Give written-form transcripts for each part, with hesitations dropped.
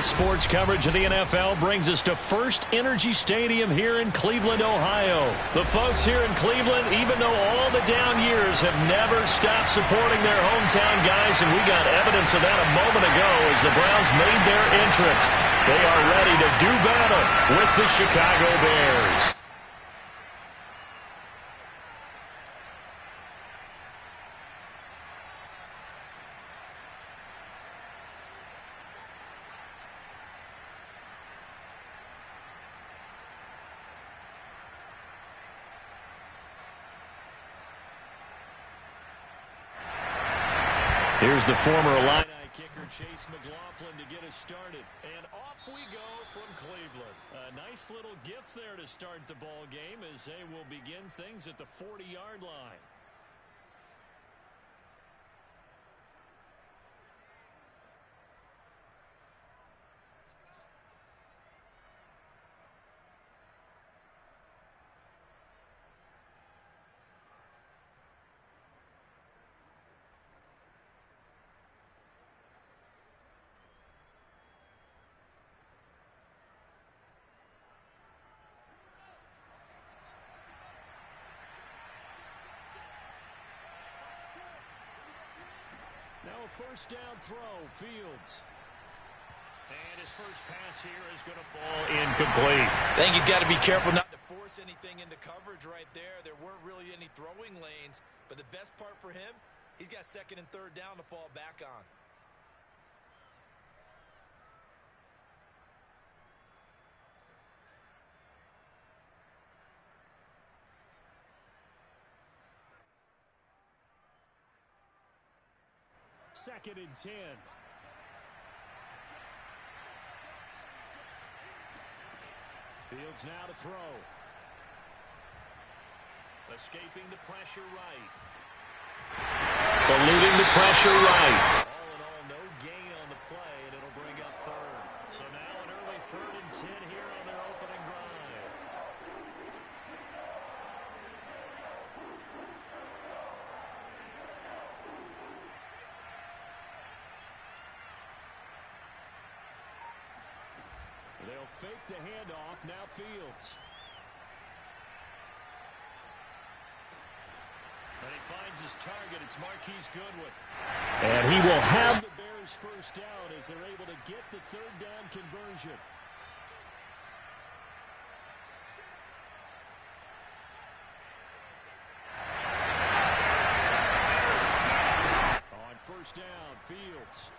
sports coverage of the NFL brings us to First Energy Stadium here in Cleveland, Ohio. The folks here in Cleveland, even though all the down years, have never stopped supporting their hometown guys, and we got evidence of that a moment ago as the Browns made their entrance. They are ready to do battle with the Chicago Bears. Here's the former Illini kicker, Chase McLaughlin, to get us started. And off we go from Cleveland. A nice little gift there to start the ball game as they will begin things at the 40-yard line. Now a first down throw, Fields. And his first pass here is going to fall incomplete. I think he's got to be careful not to force anything into coverage right there. There weren't really any throwing lanes, but the best part for him, he's got second and third down to fall back on. Second and 10. Fields now to throw. Escaping the pressure right. Eluding the pressure right. All in all, no gain on the play, and it'll bring up third. So now an early 3rd and 10 here on their opening drive. They'll fake the handoff. Now Fields. And he finds his target. It's Marquise Goodwin. And he will have the Bears first down as they're able to get the third down conversion. On first down, Fields.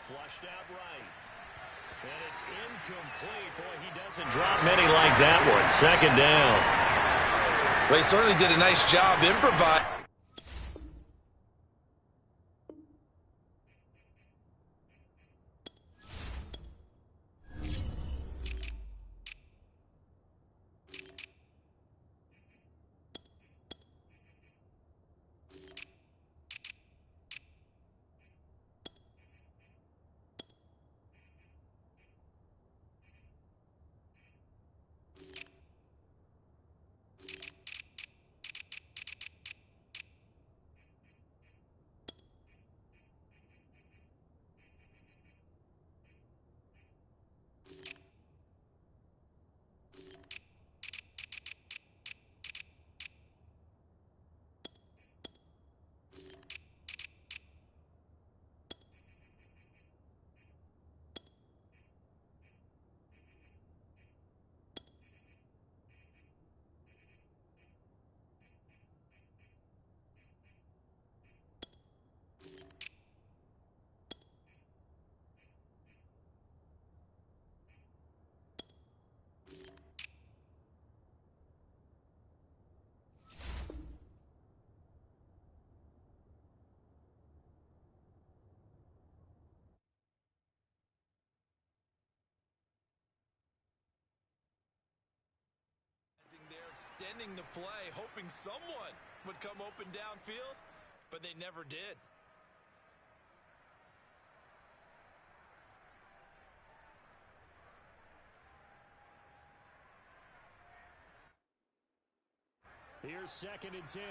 Flushed out right. And it's incomplete. Boy, he doesn't drop many like that one. Second down. Well, he certainly did a nice job improvising. Extending the play, hoping someone would come open downfield, but they never did. Here's second and 10.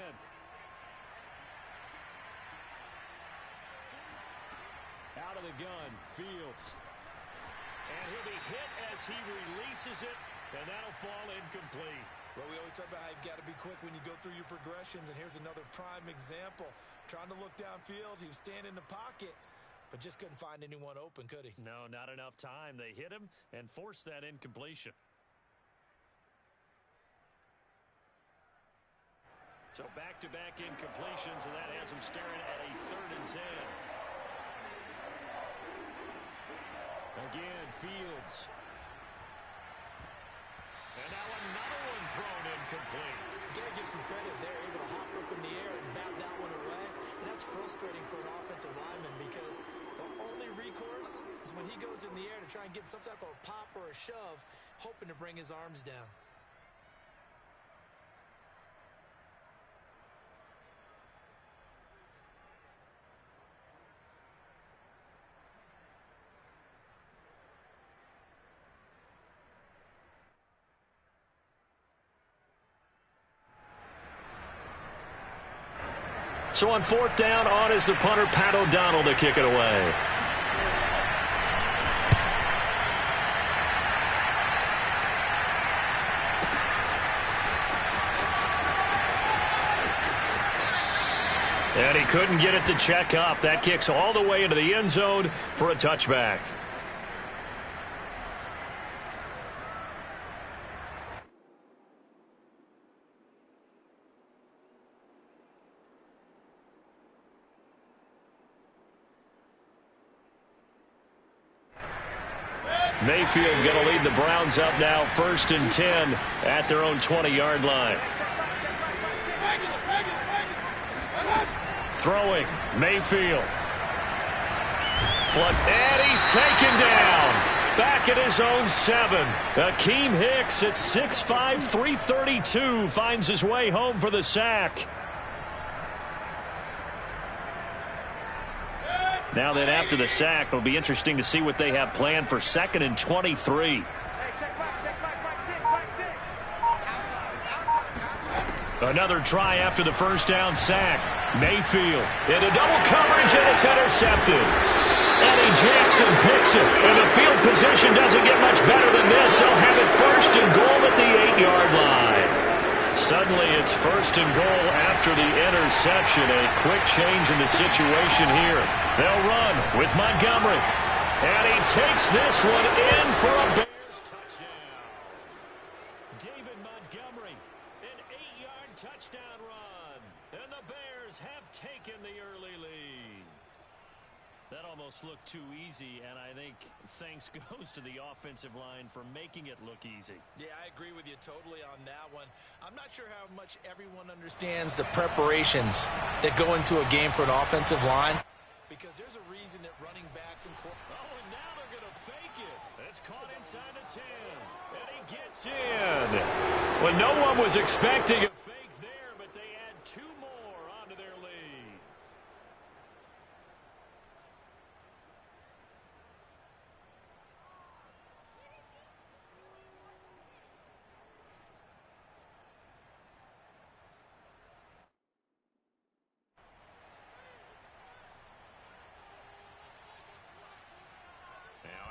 Out of the gun, Fields. And he'll be hit as he releases it, and that'll fall incomplete. Well, we always talk about how you've got to be quick when you go through your progressions, and here's another prime example. Trying to look downfield, he was standing in the pocket, but just couldn't find anyone open, could he? No, not enough time. They hit him and forced that incompletion. So back-to-back incompletions, and that has him staring at a 3rd and 10. Again, Fields. And now another one thrown incomplete. You got to give some credit. They're able to hop up in the air and bat that one away. And that's frustrating for an offensive lineman because the only recourse is when he goes in the air to try and get some type of pop or a shove, hoping to bring his arms down. So on 4th down, on is the punter, Pat O'Donnell, to kick it away. And he couldn't get it to check up. That kicks all the way into the end zone for a touchback. Mayfield going to lead the Browns up now, 1st and 10 at their own 20-yard line. Throwing, Mayfield. And he's taken down. Back at his own 7. Akeem Hicks at 6'5", 332 finds his way home for the sack. Now that after the sack, it'll be interesting to see what they have planned for 2nd and 23. Another try after the 1st down sack. Mayfield into double coverage, and it's intercepted. Eddie Jackson picks it, and the field position doesn't get much better than this. They'll have it 1st and goal at the 8-yard line. Suddenly it's 1st and goal after the interception. A quick change in the situation here. They'll run with Montgomery. And he takes this one in for a Bears touchdown. David Montgomery, an 8-yard touchdown run. And the Bears have taken the early lead. That almost looked too easy, and I think thanks goes to the offensive line for making it look easy. Yeah, I agree with you totally on that one. I'm not sure how much everyone understands the preparations that go into a game for an offensive line, because there's a reason that running backs and and now they're going to fake it. It's caught inside the 10, and he gets in. Well, no one was expecting a fake there, but they add 2 more onto their lead.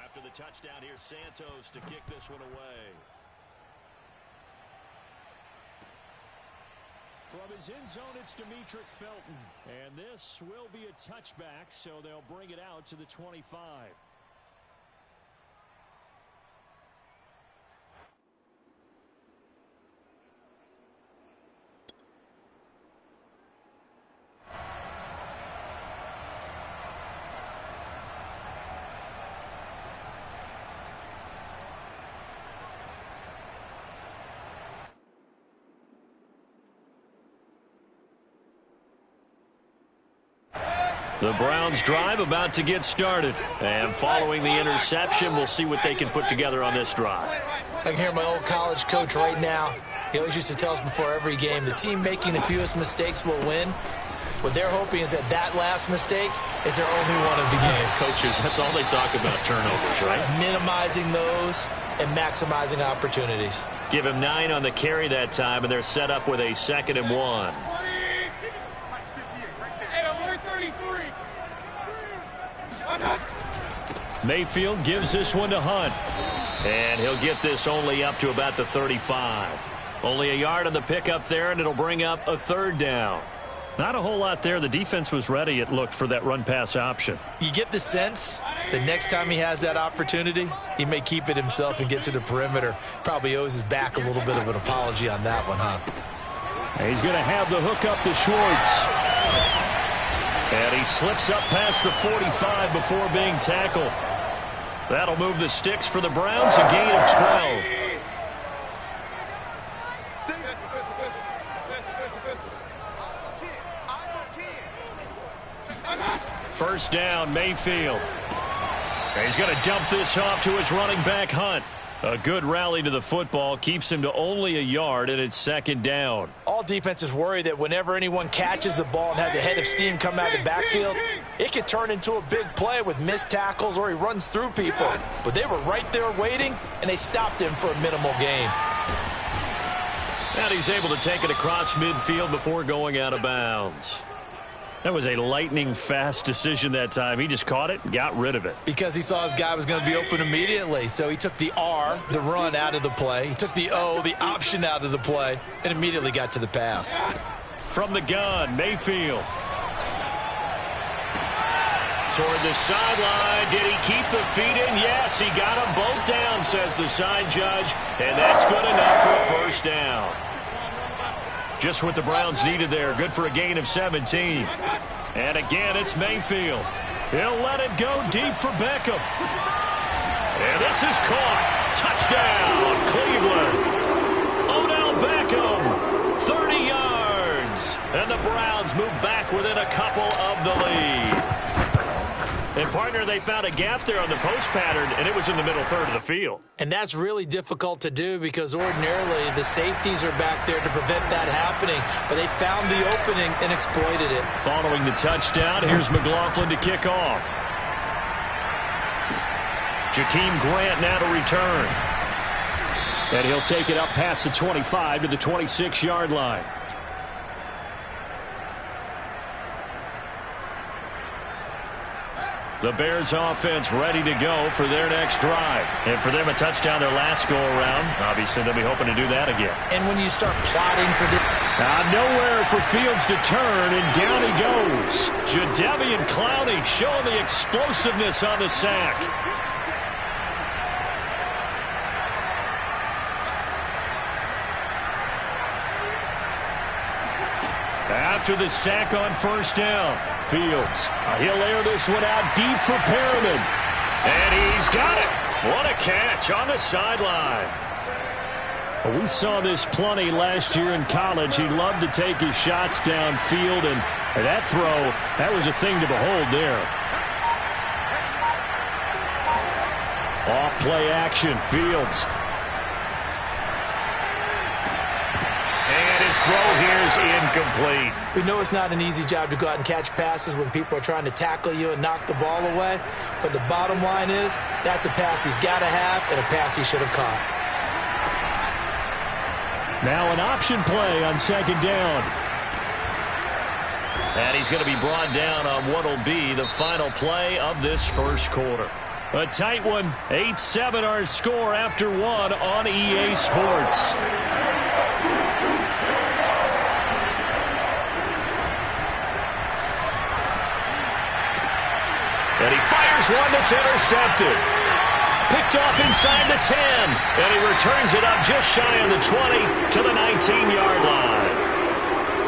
After the touchdown, here's Santos to kick this one away. From his end zone, it's Demetric Felton. And this will be a touchback, so they'll bring it out to the 25. The Browns drive about to get started. And following the interception, we'll see what they can put together on this drive. I can hear my old college coach right now. He always used to tell us before every game, the team making the fewest mistakes will win. What they're hoping is that last mistake is their only one of the game. Coaches, that's all they talk about, turnovers, right? Minimizing those and maximizing opportunities. Give him 9 on the carry that time, and they're set up with a 2nd and 1. Mayfield gives this one to Hunt. And he'll get this only up to about the 35. Only a yard on the pickup there, and it'll bring up a third down. Not a whole lot there. The defense was ready, it looked, for that run-pass option. You get the sense that next time he has that opportunity, he may keep it himself and get to the perimeter. Probably owes his back a little bit of an apology on that one, huh? He's going to have the hook up to Schwartz. And he slips up past the 45 before being tackled. That'll move the sticks for the Browns, a gain of 12. First down, Mayfield. He's going to dump this off to his running back, Hunt. A good rally to the football keeps him to only a yard, and it's second down. All defenses worry that whenever anyone catches the ball and has a head of steam come out of the backfield, it could turn into a big play with missed tackles or he runs through people. But they were right there waiting, and they stopped him for a minimal gain. And he's able to take it across midfield before going out of bounds. That was a lightning-fast decision that time. He just caught it and got rid of it. Because he saw his guy was going to be open immediately. So he took the R, the run, out of the play. He took the O, the option, out of the play, and immediately got to the pass. From the gun, Mayfield. Toward the sideline. Did he keep the feet in? Yes, he got them both down, says the side judge. And that's good enough for a first down. Just what the Browns needed there. Good for a gain of 17. And again, it's Mayfield. He'll let it go deep for Beckham. And this is caught. Touchdown, Cleveland. Odell Beckham, 30 yards. And the Browns move back within a couple of the lead. And, partner, they found a gap there on the post pattern, and it was in the middle third of the field. And that's really difficult to do because ordinarily the safeties are back there to prevent that happening. But they found the opening and exploited it. Following the touchdown, here's McLaughlin to kick off. Jakeem Grant now to return. And he'll take it up past the 25 to the 26-yard line. The Bears offense ready to go for their next drive. And for them, a touchdown their last go-around. Obviously, they'll be hoping to do that again. And when you start plotting for the... Nowhere for Fields to turn, and down he goes. Jadeveon Clowney showing the explosiveness on the sack. After the sack on first down, Fields, he'll air this one out deep for Perriman. And he's got it. What a catch on the sideline. We saw this plenty last year in college. He loved to take his shots downfield, and that throw, that was a thing to behold there. Off play action, Fields. His throw here is incomplete. We know it's not an easy job to go out and catch passes when people are trying to tackle you and knock the ball away. But the bottom line is, that's a pass he's got to have and a pass he should have caught. Now an option play on second down. And he's going to be brought down on what will be the final play of this first quarter. A tight one, 8-7 our score after one on EA Sports. And he fires one that's intercepted. Picked off inside the 10. And he returns it up just shy of the 20 to the 19-yard line.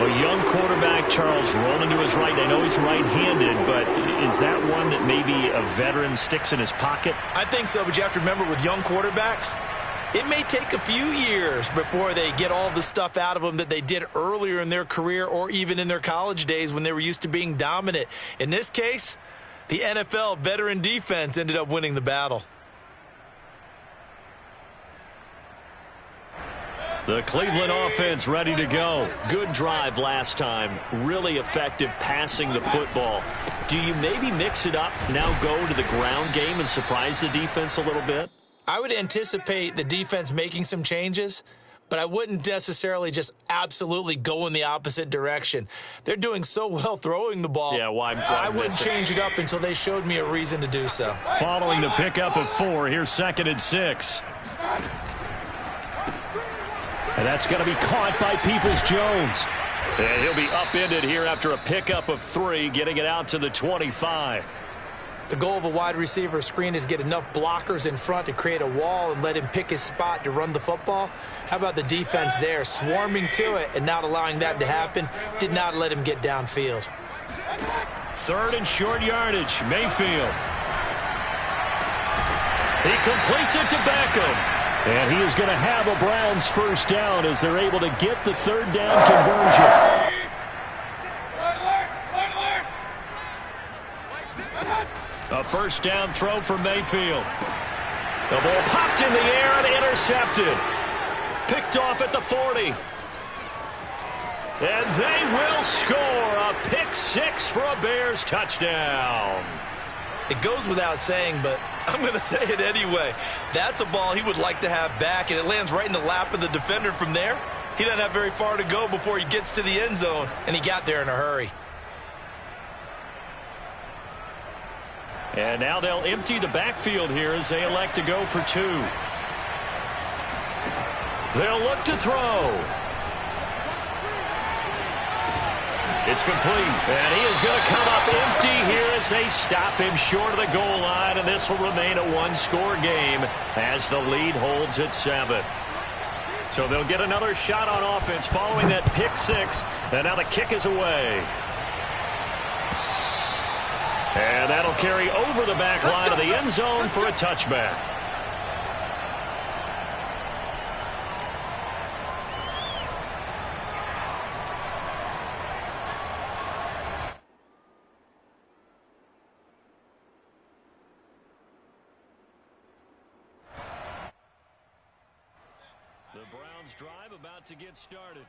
A young quarterback, Charles, rolling to his right. I know he's right-handed, but is that one that maybe a veteran sticks in his pocket? I think so, but you have to remember with young quarterbacks, it may take a few years before they get all the stuff out of them that they did earlier in their career or even in their college days when they were used to being dominant. In this case, the NFL veteran defense ended up winning the battle. The Cleveland offense ready to go. Good drive last time. Really effective passing the football. Do you maybe mix it up, now go to the ground game and surprise the defense a little bit? I would anticipate the defense making some changes, but I wouldn't necessarily just absolutely go in the opposite direction. They're doing so well throwing the ball. Yeah, why I wouldn't change it up until they showed me a reason to do so. Following the pickup of 4, here's 2nd and 6. And that's going to be caught by Peoples-Jones. And he'll be upended here after a pickup of 3, getting it out to the 25. The goal of a wide receiver screen is get enough blockers in front to create a wall and let him pick his spot to run the football. How about the defense there, swarming to it and not allowing that to happen? Did not let him get downfield. 3rd and short yardage, Mayfield. He completes it to Beckham. And he is going to have a Browns first down as they're able to get the 3rd down conversion. A first down throw for Mayfield. The ball popped in the air and intercepted. Picked off at the 40. And they will score a pick 6 for a Bears touchdown. It goes without saying, but I'm going to say it anyway. That's a ball he would like to have back, and it lands right in the lap of the defender from there. He doesn't have very far to go before he gets to the end zone, and he got there in a hurry. And now they'll empty the backfield here as they elect to go for 2. They'll look to throw. It's complete, and he is going to come up empty here as they stop him short of the goal line, and this will remain a 1-score game as the lead holds at 7. So they'll get another shot on offense following that pick 6, and now the kick is away. And that'll carry over the back line of the end zone for a touchback. The Browns drive about to get started.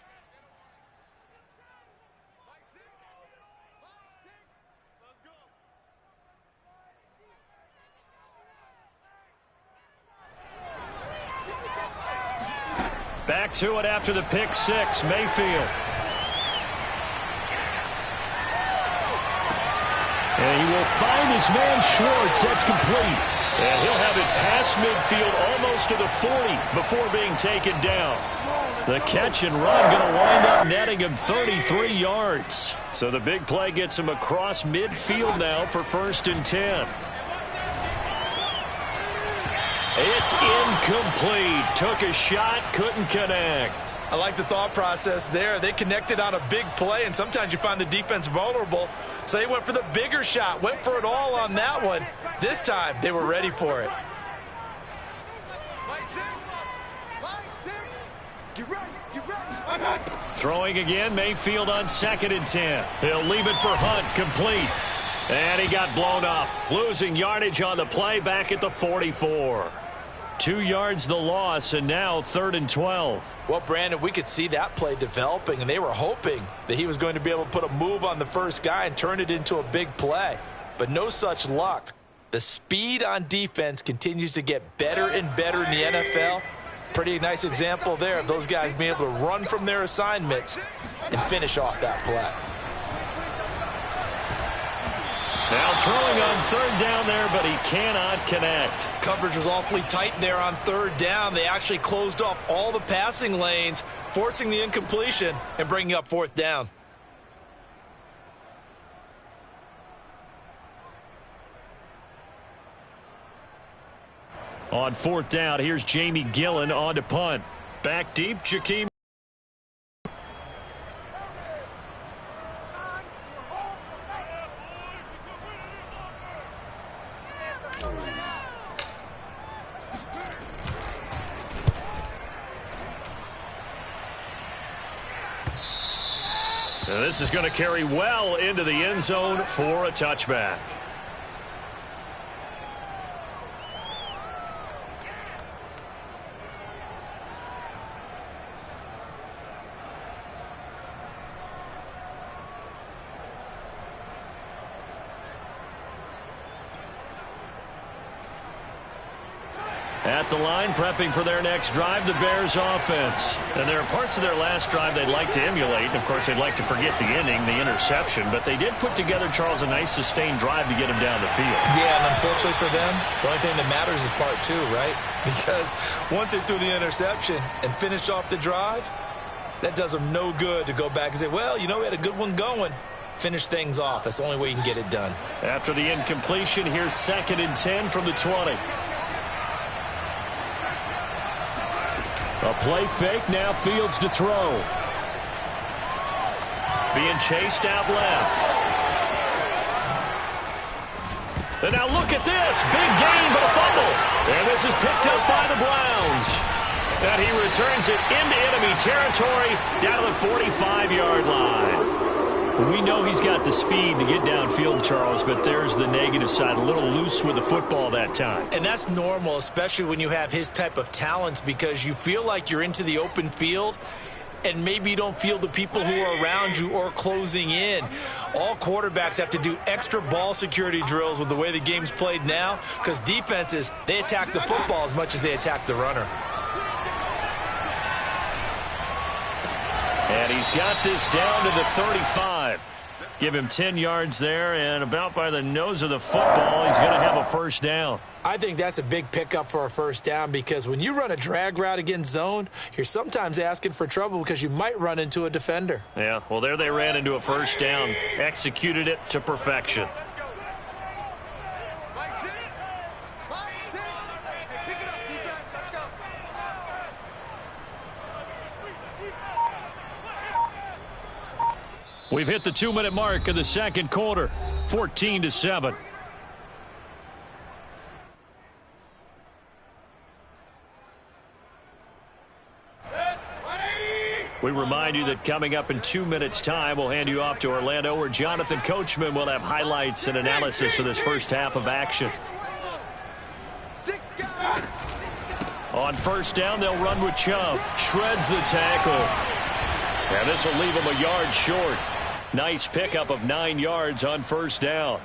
Back to it after the pick 6, Mayfield. And he will find his man Schwartz. That's complete. And he'll have it past midfield almost to the 40 before being taken down. The catch and run going to wind up netting him 33 yards. So the big play gets him across midfield now for 1st and 10. It's incomplete. Took a shot, couldn't connect. I like the thought process there. They connected on a big play, and sometimes you find the defense vulnerable. So they went for the bigger shot, went for it all on that one. This time, they were ready for it. Throwing again, Mayfield on 2nd and 10. He'll leave it for Hunt, complete. And he got blown up, losing yardage on the play back at the 44. 2 yards the loss, and now 3rd and 12. Well, Brandon, we could see that play developing, and they were hoping that he was going to be able to put a move on the first guy and turn it into a big play. But no such luck. The speed on defense continues to get better and better in the NFL. Pretty nice example there of those guys being able to run from their assignments and finish off that play. Now throwing on 3rd down there, but he cannot connect. Coverage was awfully tight there on 3rd down. They actually closed off all the passing lanes, forcing the incompletion and bringing up 4th down. On 4th down, here's Jamie Gillen on to punt. Back deep, Jakeem. And this is going to carry well into the end zone for a touchback. at the line, prepping for their next drive, the Bears offense. And there are parts of their last drive they'd like to emulate. And, of course, they'd like to forget the inning, the interception. But they did put together, Charles, a nice sustained drive to get him down the field. Yeah, and unfortunately for them, the only thing that matters is part two, right? Because once they threw the interception and finished off the drive, that does them no good to go back and say, well, you know, we had a good one going. Finish things off. That's the only way you can get it done. After the incompletion, here's 2nd and 10 from the 20. A play fake, now Fields to throw. Being chased out left. And now look at this. Big gain, but a fumble. And this is picked up by the Browns. And he returns it into enemy territory down to the 45-yard line. We know he's got the speed to get downfield, Charles, but there's the negative side. A little loose with the football that time. And that's normal, especially when you have his type of talents, because you feel like you're into the open field and maybe you don't feel the people who are around you or closing in. All quarterbacks have to do extra ball security drills with the way the game's played now, because defenses, they attack the football as much as they attack the runner. And he's got this down to the 35. Give him 10 yards there, and about by the nose of the football, he's going to have a first down. I think that's a big pickup for a first down, because when you run a drag route against zone, you're sometimes asking for trouble because you might run into a defender. Yeah, well, there they ran into a first down. Executed it to perfection. We've hit the 2-minute mark of the second quarter, 14-7. We remind you that coming up in 2 minutes' time, we'll hand you off to Orlando, where Jonathan Coachman will have highlights and analysis of this first half of action. On first down, they'll run with Chubb. Shreds the tackle. And this will leave him a yard short. Nice pickup of 9 yards on first down.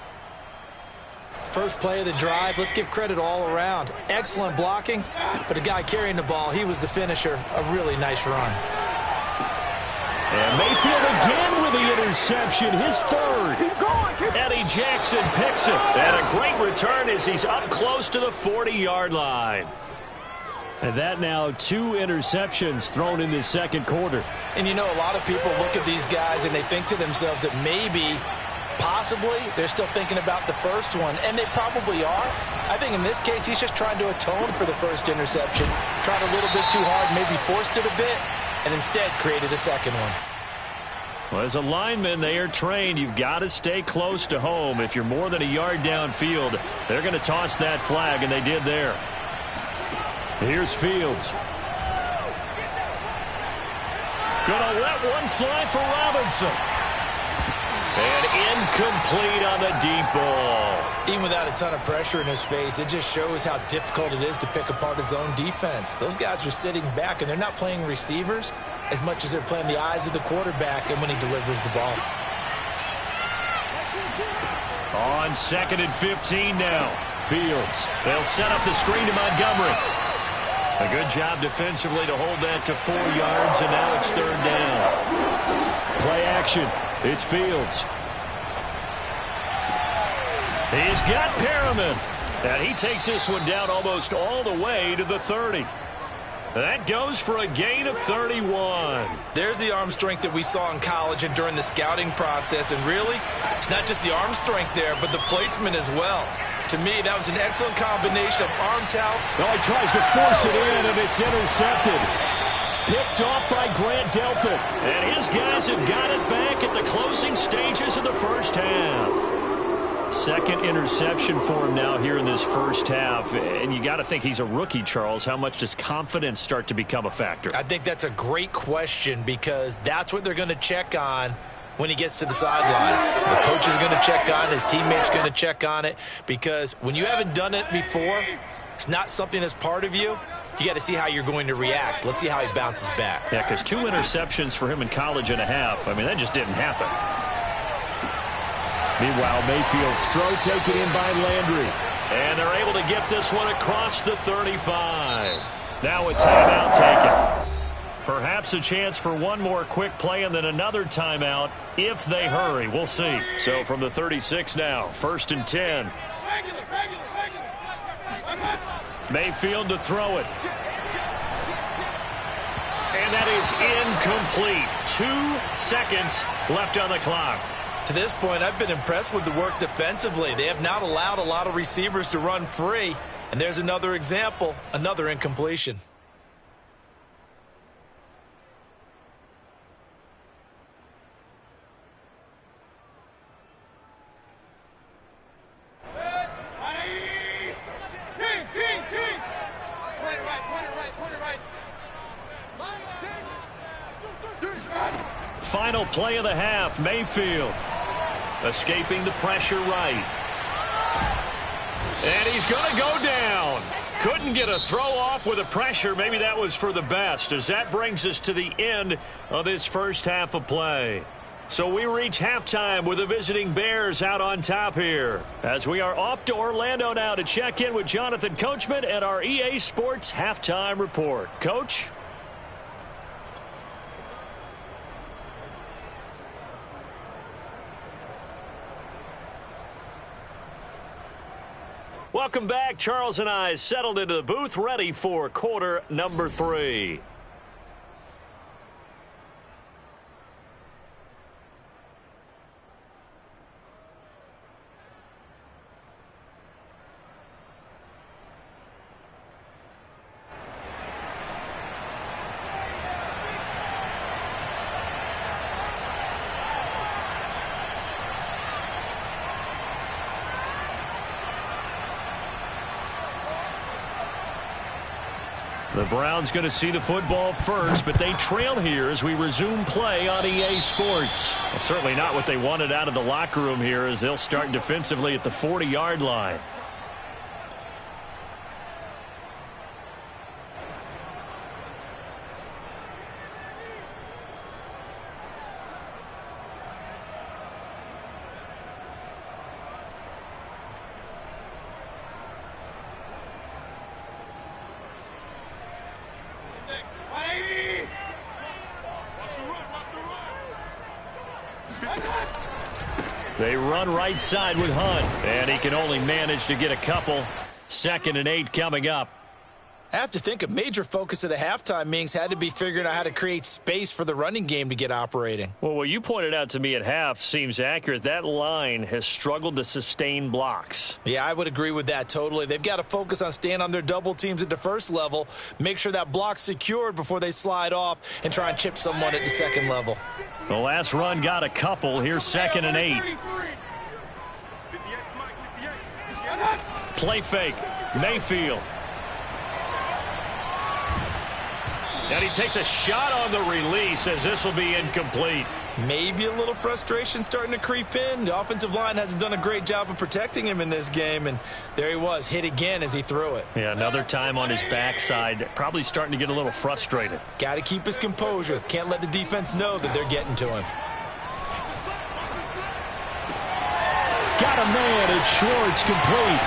First play of the drive, let's give credit all around. Excellent blocking, but the guy carrying the ball, he was the finisher. A really nice run. And Mayfield again with the interception, his third. Keep going. Eddie Jackson picks it. And a great return as he's up close to the 40-yard line. And that now 2 interceptions thrown in the second quarter. And you know, a lot of people look at these guys and they think to themselves that maybe, possibly, they're still thinking about the first one. And they probably are. I think in this case, he's just trying to atone for the first interception. Tried a little bit too hard, maybe forced it a bit, and instead created a second one. Well, as a lineman, they are trained. You've got to stay close to home. If you're more than a yard downfield, they're going to toss that flag, and they did there. Here's Fields. Gonna let one fly for Robinson. And incomplete on the deep ball. Even without a ton of pressure in his face, it just shows how difficult it is to pick apart his own defense. Those guys are sitting back, and they're not playing receivers as much as they're playing the eyes of the quarterback and when he delivers the ball. On 2nd and 15 now. Fields. They'll set up the screen to Montgomery. A good job defensively to hold that to 4 yards, and now it's third down. Play action. It's Fields. He's got Perriman. And he takes this one down almost all the way to the 30. That goes for a gain of 31. There's the arm strength that we saw in college and during the scouting process. And really, it's not just the arm strength there, but the placement as well. To me, that was an excellent combination of arm talent. Well, he tries to force it in, and it's intercepted. Picked off by Grant Delpit. And his guys have got it back at the closing stages of the first half. Second interception for him now here in this first half. And you got to think he's a rookie, Charles. How much does confidence start to become a factor? I think that's a great question, because that's what they're going to check on when he gets to the sidelines. The coach is going to check on it. His teammates going to check on it, because when you haven't done it before, it's not something that's part of you. You got to see how you're going to react. Let's see how he bounces back. Yeah, because 2 interceptions for him in college and a half. I mean, that just didn't happen. Meanwhile, Mayfield's throw taken in by Landry. And they're able to get this one across the 35. Now a timeout taken. Perhaps a chance for one more quick play and then another timeout if they hurry. We'll see. So from the 36 now, 1st and 10. Mayfield to throw it. And that is incomplete. 2 seconds left on the clock. To this point, I've been impressed with the work defensively. They have not allowed a lot of receivers to run free. And there's another example, another incompletion. Final play of the half, Mayfield escaping the pressure right. And he's going to go down. Couldn't get a throw off with the pressure. Maybe that was for the best, as that brings us to the end of this first half of play. So we reach halftime with the visiting Bears out on top here, as we are off to Orlando now to check in with Jonathan Coachman and our EA Sports Halftime Report. Coach? Welcome back. Charles and I settled into the booth, ready for quarter number 3. The Browns going to see the football first, but they trail here as we resume play on EA Sports. Well, certainly not what they wanted out of the locker room here, as they'll start defensively at the 40-yard line. They run right side with Hunt, and he can only manage to get a couple. 2nd and 8 coming up. I have to think a major focus of the halftime meetings had to be figuring out how to create space for the running game to get operating. Well, what you pointed out to me at half seems accurate. That line has struggled to sustain blocks. Yeah, I would agree with that totally. They've got to focus on staying on their double teams at the first level, make sure that block's secured before they slide off and try and chip someone at the second level. The last run got a couple. Here's 2nd and 8. Play fake. Mayfield. And he takes a shot on the release, as this will be incomplete. Maybe a little frustration starting to creep in. The offensive line hasn't done a great job of protecting him in this game, and there he was, hit again as he threw it. Yeah, another time on his backside. Probably starting to get a little frustrated. Got to keep his composure. Can't let the defense know that they're getting to him. Got a man. It's Schwartz, complete.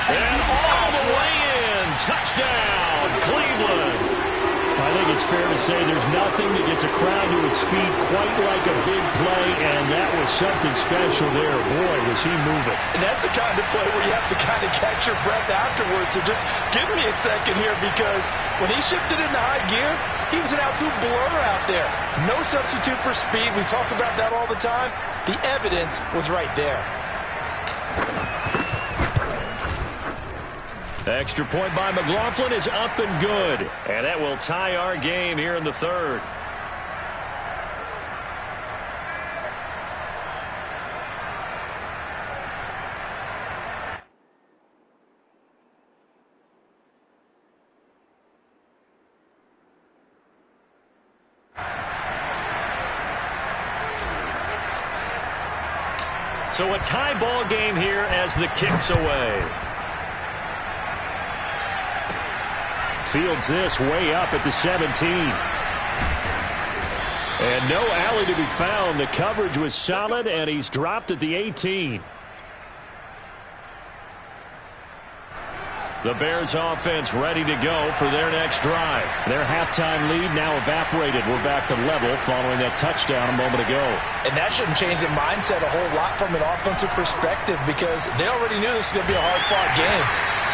And all the way in. Touchdown, Cleveland. I think it's fair to say there's nothing that gets a crowd to its feet quite like a big play, and that was something special there. Boy, was he moving. And that's the kind of play where you have to kind of catch your breath afterwards. So just give me a second here, because when he shifted into high gear, he was an absolute blur out there. No substitute for speed. We talk about that all the time. The evidence was right there. Extra point by McLaughlin is up and good. And that will tie our game here in the 3rd. So a tie ball game here as the kick's away. Fields this way up at the 17. And no alley to be found. The coverage was solid, and he's dropped at the 18. The Bears offense ready to go for their next drive. Their halftime lead now evaporated. We're back to level following that touchdown a moment ago. And that shouldn't change the mindset a whole lot from an offensive perspective because they already knew this was going to be a hard-fought game.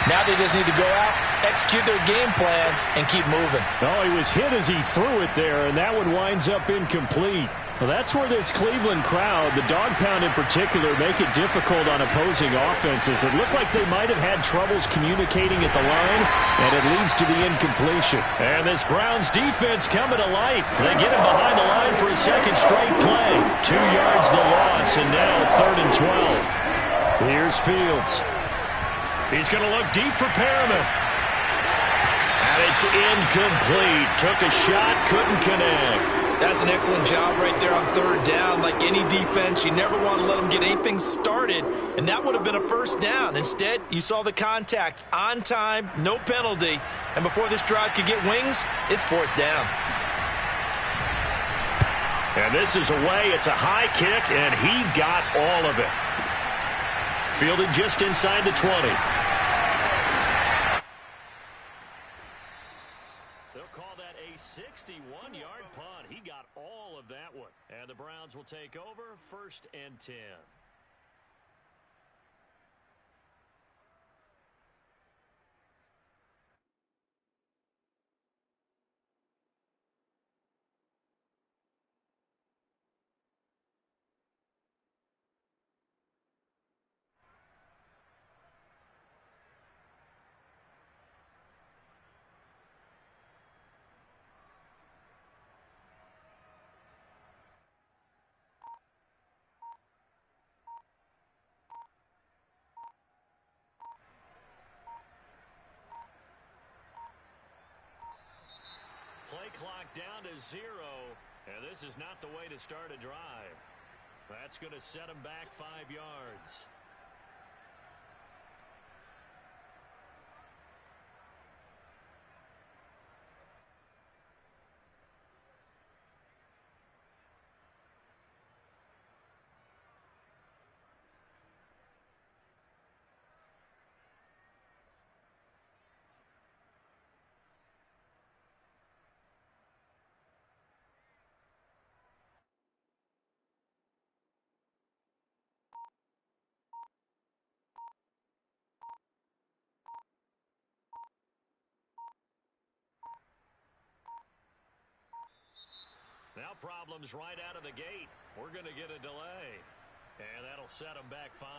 Now they just need to go out, execute their game plan, and keep moving. Oh, he was hit as he threw it there, and that one winds up incomplete. Well, that's where this Cleveland crowd, the dog pound in particular, make it difficult on opposing offenses. It looked like they might have had troubles communicating at the line, and it leads to the incompletion. And this Browns defense coming to life. They get him behind the line for a second straight play. 2 yards the loss, and now 3rd and 12. Here's Fields. He's going to look deep for Perriman. And it's incomplete. Took a shot, couldn't connect. That's an excellent job right there on 3rd down. Like any defense, you never want to let them get anything started, and that would have been a 1st down. Instead, you saw the contact on time, no penalty, and before this drive could get wings, it's 4th down. And this is away. It's a high kick, and he got all of it. Fielded just inside the 20. They'll call that a 61-yard punt. He got all of that one. And the Browns will take over 1st and 10. Play clock down to 0, and this is not the way to start a drive. That's going to set him back 5 yards. Now problems right out of the gate. We're going to get a delay. And that'll set them back 5.